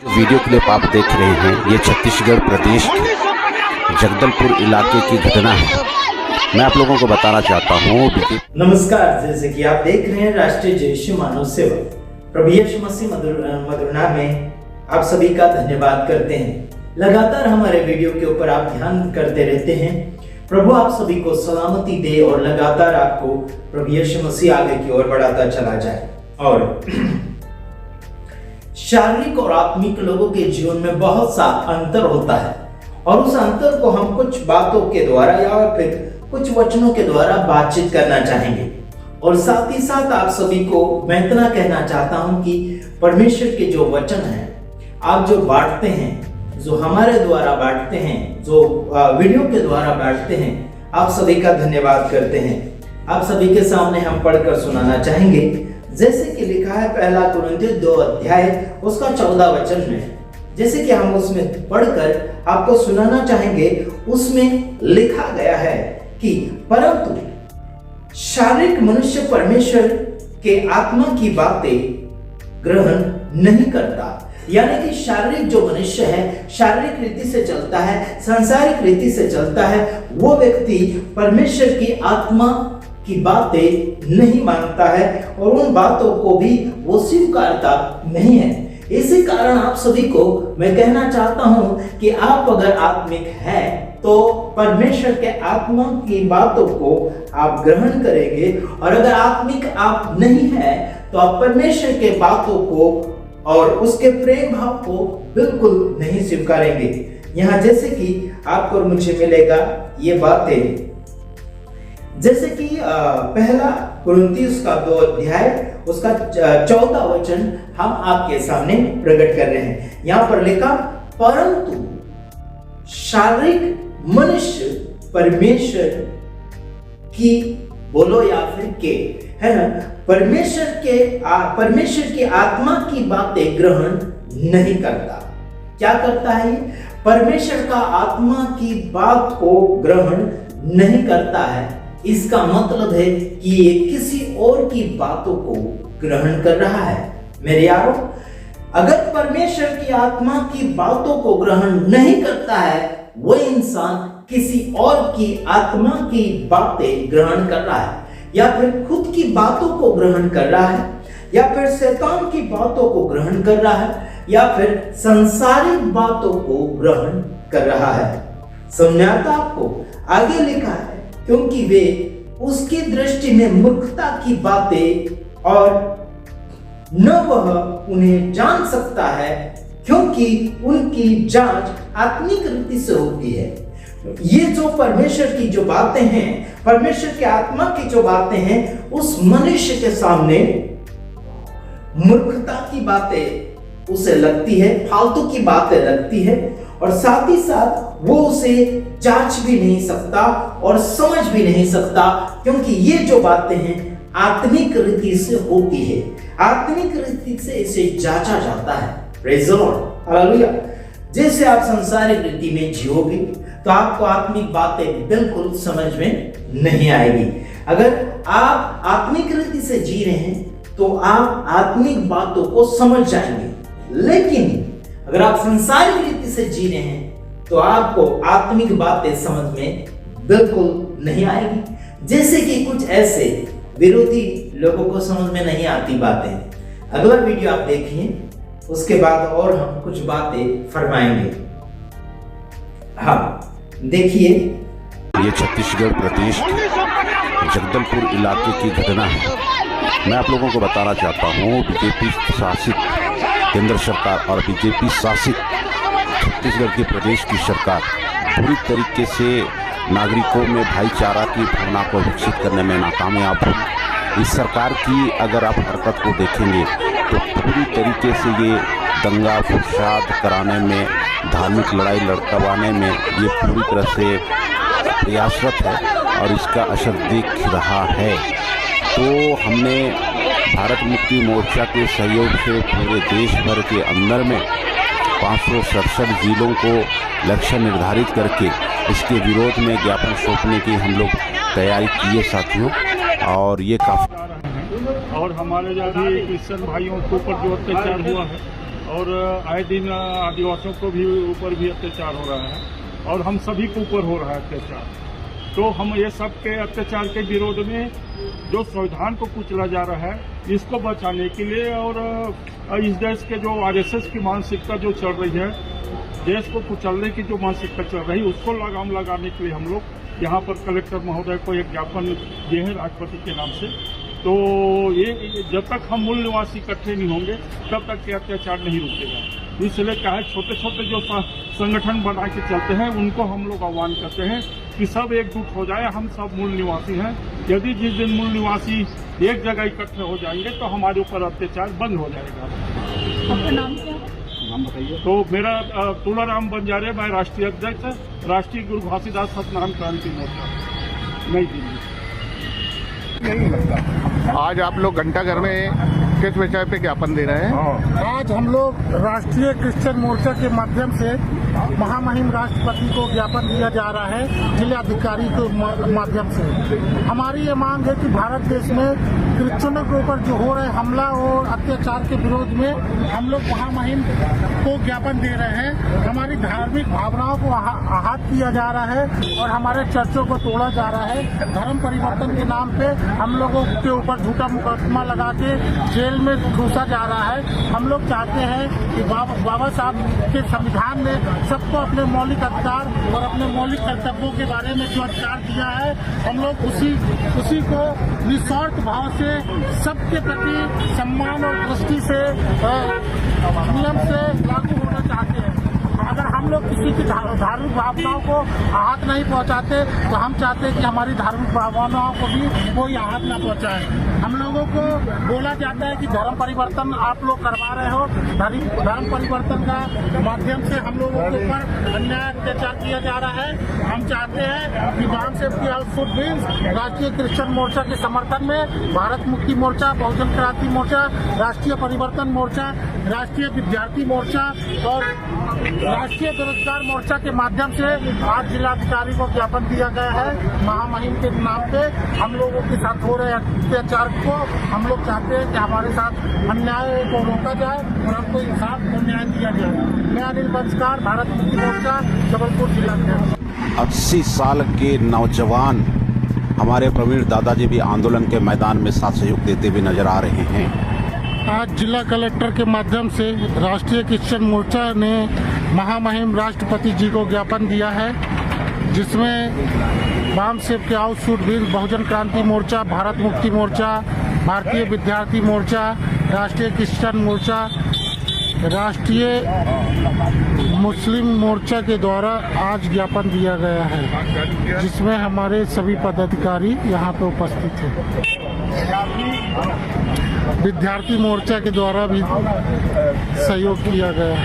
Video clip आप देख रहे हैं, ये छत्तीसगढ़ प्रदेश के जगदलपुर इलाके की घटना है। मैं आप लोगों को बताना चाहता हूँ। नमस्कार, जैसे कि आप देख रहे हैं राष्ट्रीय जय मानव सेवा प्रभु यीशु मसीह मधुर नाम में आप सभी का धन्यवाद करते हैं। लगातार हमारे वीडियो के ऊपर आप ध्यान करते रहते हैं। प्रभु आप सभी को सलामती दे और लगातार आपको प्रभु यीशु मसीह आगे की ओर बढ़ाता चला जाए। और शारीरिक और आत्मिक लोगों के जीवन में बहुत सा अंतर होता है और उस अंतर को हम कुछ बातों के द्वारा या फिर कुछ वचनों के द्वारा बातचीत करना चाहेंगे। और साथ ही साथ आप सभी को मैं इतना कहना चाहता हूं कि परमेश्वर के जो वचन हैं आप जो बांटते हैं, जो हमारे द्वारा बांटते हैं, जो वीडियो के द्वारा बांटते हैं, आप सभी का धन्यवाद करते हैं। आप सभी के सामने हम पढ़कर सुनाना चाहेंगे, जैसे कि लिखा है पहला कुरिन्थियों 2 अध्याय उसका 14 वचन में। जैसे कि हम उसमें पढ़कर आपको सुनाना चाहेंगे, उसमें लिखा गया है कि परंतु शारीरिक मनुष्य परमेश्वर के आत्मा की बातें ग्रहण नहीं करता। यानी कि शारीरिक जो मनुष्य है, शारीरिक रीति से चलता है, सांसारिक रीति से चलता है, वो व्यक्ति परमेश्वर की आत्मा की बातें नहीं मानता है और उन बातों को भी वो स्वीकारता नहीं है। इसी कारण आप सभी को मैं कहना चाहता हूं कि आप अगर आत्मिक हैं तो परमेश्वर के आत्मा की बातों को आप ग्रहण करेंगे, और अगर आत्मिक आप नहीं है तो आप परमेश्वर के बातों को और उसके प्रेम भाव को बिल्कुल नहीं स्वीकारेंगे। यहाँ जैसे कि आपको और मुझे मिलेगा ये बातें, जैसे कि पहला कुरिन्थियों का 2 अध्याय उसका 14 वचन हम आपके सामने प्रकट कर रहे हैं। यहाँ पर लिखा, परंतु शारीरिक मनुष्य परमेश्वर की, बोलो या फिर के, है ना, परमेश्वर की आत्मा की बातें ग्रहण नहीं करता। क्या करता है? परमेश्वर का आत्मा की बात को ग्रहण नहीं करता है। इसका मतलब है कि ये किसी और की बातों को ग्रहण कर रहा है। मेरे यारों, अगर परमेश्वर की आत्मा की बातों को ग्रहण नहीं करता है, वो इंसान किसी और की आत्मा की बातें ग्रहण कर रहा है, या फिर खुद की बातों को ग्रहण कर रहा है, या फिर शैतान की बातों को ग्रहण कर रहा है, या फिर सांसारिक बातों को ग्रहण कर रहा है। समझाता आपको आगे लिखा है, क्योंकि वे उसकी दृष्टि में मूर्खता की बातें और न वह उन्हें जान सकता है, क्योंकि उनकी जांच आत्मिक रीति से होती है। ये जो परमेश्वर की जो बातें हैं, परमेश्वर के आत्मा की जो बातें हैं, उस मनुष्य के सामने मूर्खता की बातें उसे लगती है, फालतू की बातें लगती है, और साथ ही साथ वो उसे जांच भी नहीं सकता और समझ भी नहीं सकता, क्योंकि ये जो बातें हैं आत्मिक रीति से होती है, आत्मिक रीति से इसे जांचा जाता है। Praise the Lord, hallelujah. जैसे आप सांसारिक रीति में जियोगे तो आपको आत्मिक बातें बिल्कुल समझ में नहीं आएगी। अगर आप आत्मिक रीति से जी रहे हैं तो आप आत्मिक बातों को समझ जाएंगे, लेकिन अगर आप सांसारिक रीति से जी रहे हैं तो आपको आत्मिक बातें समझ में बिल्कुल नहीं आएगी। जैसे कि कुछ ऐसे विरोधी लोगों को समझ में नहीं आती बातें। अगला वीडियो आप देखिए, उसके बाद और हम कुछ बातें फरमाएंगे। हाँ देखिए, ये छत्तीसगढ़ प्रदेश के जगदलपुर इलाके की घटना है। मैं आप लोगों को बताना चाहता हूँ, बीजेपी शासित केंद्र सरकार और बीजेपी शासित छत्तीसगढ़ के प्रदेश की सरकार पूरी तरीके से नागरिकों में भाईचारा की भावना को विकसित करने में नाकामयाब हुई। इस सरकार की अगर आप हरकत को देखेंगे तो पूरी तरीके से ये दंगा फसाद कराने में, धार्मिक लड़ाई लड़वाने में ये पूरी तरह से प्रयासरत है और इसका असर दिख रहा है। तो हमने भारत मुक्ति मोर्चा के सहयोग से पूरे देश भर के अंदर में 567 जिलों को लक्ष्य निर्धारित करके इसके विरोध में ज्ञापन सौंपने की हम लोग तैयारी किए साथियों, और ये काफ़ी और हमारे जो भी क्रिश्चियन भाइयों के ऊपर जो अत्याचार हुआ है और आए दिन आदिवासियों को भी ऊपर भी अत्याचार हो रहा है और हम सभी के ऊपर हो रहा है अत्याचार। तो हम ये सब के अत्याचार के विरोध में जो संविधान को कुचला जा रहा है इसको बचाने के लिए और इस देश के जो आरएसएस की मानसिकता जो चल रही है, देश को कुचलने की जो मानसिकता चल रही है उसको लगाम लगाने के लिए हम लोग यहाँ पर कलेक्टर महोदय को एक ज्ञापन दिए हैं राष्ट्रपति के नाम से। तो ये जब तक हम मूल निवासी इकट्ठे नहीं होंगे तब तक ये अत्याचार नहीं रुकेगा। इसलिए क्या है, छोटे छोटे जो संगठन बना के चलते हैं उनको हम लोग आह्वान करते हैं कि सब एकजुट हो जाए। हम सब मूल निवासी हैं। यदि जिस दिन मूल निवासी एक जगह इकट्ठे हो जाएंगे तो हमारे ऊपर अत्याचार बंद हो जाएगा। आपका नाम क्या है? नाम बताइए। तो मेरा तुलाराम बंजारे, मैं राष्ट्रीय अध्यक्ष, राष्ट्रीय गुरु घासीदास सत्यनारायण क्रांति मोर्चा, नई दिल्ली। आज आप लोग घंटाघर में किस विषय पे ज्ञापन दे रहे हैं? आज हम लोग राष्ट्रीय क्रिश्चियन मोर्चा के माध्यम से महामहिम राष्ट्रपति को ज्ञापन दिया जा रहा है जिलाधिकारी के माध्यम से। हमारी ये मांग है कि भारत देश में क्रिश्चियनों के ऊपर जो हो रहे हमला और अत्याचार के विरोध में हम लोग महामहिम को ज्ञापन दे रहे हैं। हमारी धार्मिक भावनाओं को आहत किया जा रहा है और हमारे चर्चों को तोड़ा जा रहा है। धर्म परिवर्तन के नाम पे हम लोगों के ऊपर झूठा मुकदमा लगा के जेल में घुसा जा रहा है। हम लोग चाहते हैं कि बाबा साहब के संविधान ने सबको अपने मौलिक अधिकार और अपने मौलिक कर्तव्यों के बारे में जो अधिकार दिया है, हम लोग उसी को निस्वार्थ भाव से सबके प्रति सम्मान और दृष्टि से नियम से लागू होना चाहते हैं। अगर हम लोग किसी की धार्मिक भावनाओं को आहत नहीं पहुंचाते तो हम चाहते हैं कि हमारी धार्मिक भावनाओं को भी कोई आहत न पहुंचाए। हम लोगों को बोला जाता है कि धर्म परिवर्तन आप लोग करवा रहे हो। धर्म परिवर्तन का माध्यम से हम लोगों के ऊपर अन्याय अत्याचार किया जा रहा है। हम चाहते हैं कि वाम सेफ्टी आउटफुट मीन्स राष्ट्रीय क्रिश्चियन मोर्चा के समर्थन में भारत मुक्ति मोर्चा, बहुजन क्रांति मोर्चा, राष्ट्रीय परिवर्तन मोर्चा, राष्ट्रीय विद्यार्थी मोर्चा और राष्ट्रीय बेरोजगार मोर्चा के माध्यम से आज जिलाधिकारी को ज्ञापन दिया गया है। महामहिम के नाम पे हम लोगों के साथ हो रहे अत्याचार को हम लोग चाहते हैं कि हमारे साथ अन्याय को रोका जाए और हमको इंसाफ और न्याय दिया जाए। मैं अनिल बंसकार, भारत मुक्ति मोर्चा, जबलपुर जिला अध्यक्ष। 80 साल के नौजवान हमारे प्रवीण दादाजी भी आंदोलन के मैदान में साथ सहयोग देते हुए नजर आ रहे हैं। आज जिला कलेक्टर के माध्यम से राष्ट्रीय क्रिश्चियन मोर्चा ने महामहिम राष्ट्रपति जी को ज्ञापन दिया है, जिसमें वाम सेफ्टी आउटफुट मीन्स बहुजन क्रांति मोर्चा, भारत मुक्ति मोर्चा, भारतीय विद्यार्थी मोर्चा, राष्ट्रीय क्रिश्चियन मोर्चा, राष्ट्रीय मुस्लिम मोर्चा के द्वारा आज ज्ञापन दिया गया है, जिसमें हमारे सभी पदाधिकारी यहाँ पे उपस्थित हैं। विद्यार्थी मोर्चा के द्वारा भी सहयोग किया गया है।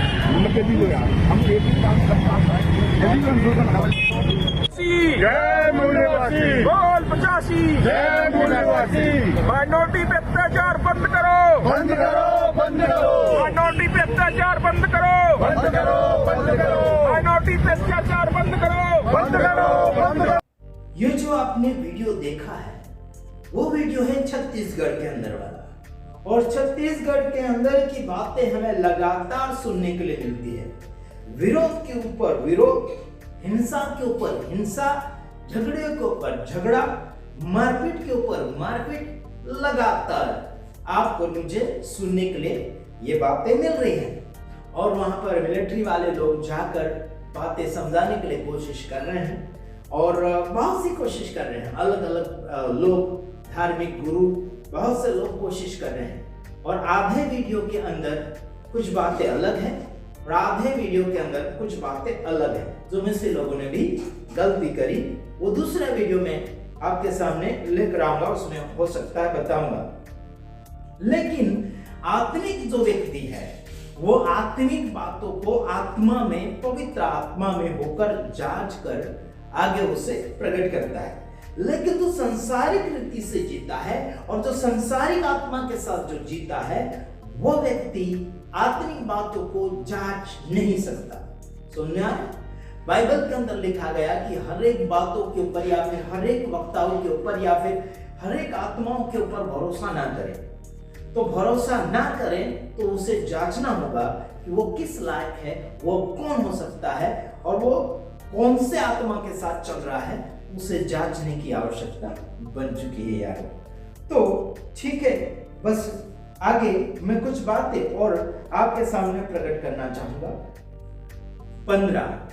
जय मूल्यवासी, बोल 85, जय मूल्यवासी। माइनॉरिटी पे अत्याचार बंद करो, बंद करो, बंद करो, माइनॉरिटी पे अत्याचार बंद करो, बंद करो, बंद करो, माइनॉरिटी पे अत्याचार बंद करो, बंद करो, बंद करो। ये जो आपने वीडियो देखा है वो वीडियो है छत्तीसगढ़ के अंदर वाला, और छत्तीसगढ़ के अंदर की बातें हमें लगातार सुनने के लिए मिलती है। विरोध के ऊपर विरोध, हिंसा के ऊपर हिंसा, झगड़े के ऊपर झगड़ा, मारपीट के ऊपर मारपीट, लगातार आपको मुझे सुनने के लिए ये बातें मिल रही हैं। और वहां पर मिलिट्री वाले लोग जाकर बातें समझाने के लिए कोशिश कर रहे हैं और बहुत सी कोशिश कर रहे हैं। अलग अलग लोग, धार्मिक गुरु, बहुत से लोग कोशिश कर रहे हैं। और आधे वीडियो के अंदर कुछ बातें अलग हैं और आधे वीडियो के अंदर कुछ बातें अलग हैं। जो में से लोगों ने भी गलती करी वो दूसरे वीडियो में आपके सामने लेकर आऊंगा, उसमें हो सकता है बताऊंगा। लेकिन आत्मिक जो व्यक्ति है वो आत्मिक बातों को आत्मा में, पवित्र आत्मा में होकर जांच कर आगे उसे प्रकट करता है। लेकिन जो संसारिक रीति से जीता है और जो संसारिक आत्मा के साथ जो जीता है वो व्यक्ति आत्मिक बातों को जांच नहीं सकता। सुनना है, बाइबल के अंदर लिखा गया कि हर एक बातों के ऊपर या फिर हर एक वक्ताओं के ऊपर या फिर हर एक आत्माओं के ऊपर भरोसा ना करें। तो भरोसा ना करें, तो उसे जांचना होगा कि वो किस लायक है, वो कौन हो सकता है और वो कौन से आत्मा के साथ चल रहा है, उसे जांचने की आवश्यकता बन चुकी है यार। तो ठीक है, बस आगे मैं कुछ बातें और आपके सामने प्रकट करना चाहूंगा। 15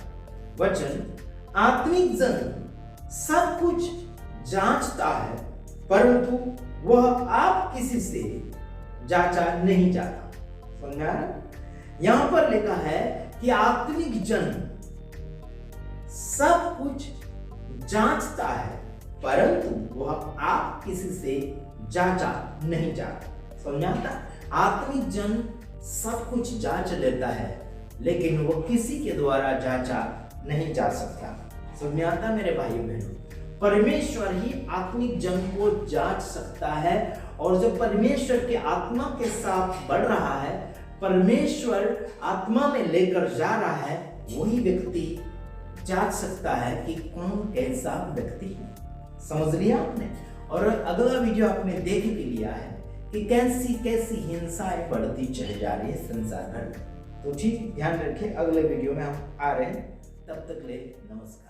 वचन, आत्मिक जन सब कुछ जांचता है, परंतु वह आप किसी से जांचा नहीं जाता। समझा? यहां पर लिखा है कि आत्मिक जन सब कुछ जांचता है, परंतु वह आप किसी से जांचा नहीं जाता। समझाता? आत्मिक जन सब कुछ जांच लेता है, लेकिन वो किसी के द्वारा जांचा नहीं जा सकता। समझाता मेरे भाइयों बहनों, परमेश्वर ही आत्मिक जन को जांच सकता है, और जो परमेश्वर के आत्मा के साथ बढ़ रहा है, परमेश्वर आत्मा में लेकर जा रहा है, वही व्यक्ति जांच सकता है कि कौन कैसा व्यक्ति है। समझ लिया आपने? और अगला वीडियो आपने देख भी लिया है कि कैसी कैसी हिंसाएं बढ़ती चली जा रही है संसार भर में। तो ठीक ध्यान रखिए, अगले वीडियो में हम आ रहे हैं, तब तक ले नमस्कार।